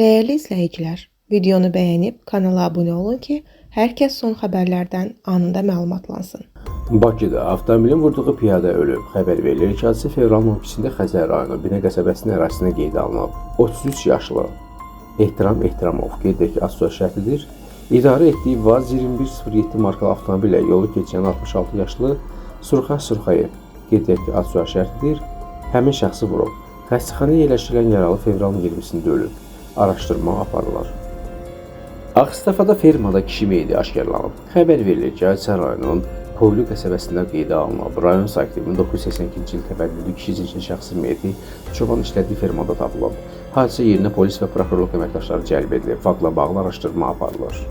Değerli izləyicilər, videonu bəyənib kanala abunə olun ki, hər kəs son xəbərlərdən anında məlumatlansın. Bakıda avtomobilin vurduğu piyada ölüb. Xəbər verilir ki, hadisə fevralın 12-də Xəzər rayonu Binə qəsəbəsinin ərazisində qeydə alınıb. 33 yaşlı Ehtiram Ehtiramov qeyd edək ki, az-çox şərtidir. İdarə etdiyi VAZ 2107 markalı avtomobillə yolu keçən 66 yaşlı Surxay Surxayev qeyd edək ki, az-çox şərtidir. Həmin şəxsi vurub. Xəstəxanaya yerləşdirilən yaralı fevralın 20-sində ölüb. Araşdırma aparılır. Ağstafada fermada kişi meyidi aşkarlanıb. Xəbər verilir ki, Xəzər rayonunun Poylu qəsəbəsində qeydə alınıb. Rayon sakini 1982-ci il təvəllüdlü kişi cinsi şəxsin meyidi çoban işlədiyi fermada tapılıb. Hadisə yerinə polis və prokurorluq əməkdaşları cəlb edilib. Faktla bağlı araşdırma aparılır.